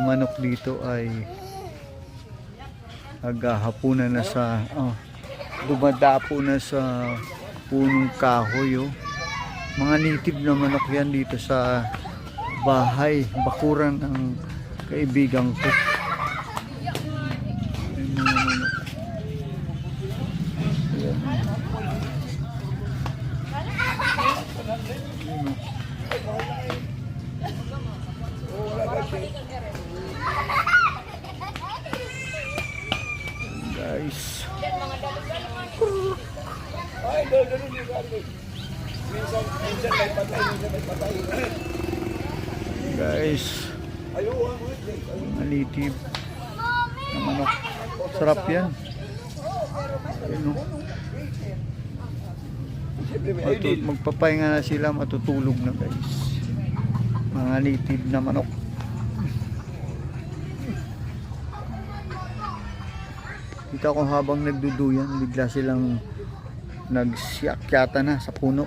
manok dito ay naghahapunan na sa dumadapo na sa punong kahoy. Mga native na manok yan dito sa bahay, bakuran ng kaibigan ko. Yung mga manok. Ayan. Guys, guys, native na manok, sarap yan. Magpapahinga na sila, matutulog na guys, mga native na manok. Kita ko habang nagduduyan, bigla silang nagsiakyata na sa puno.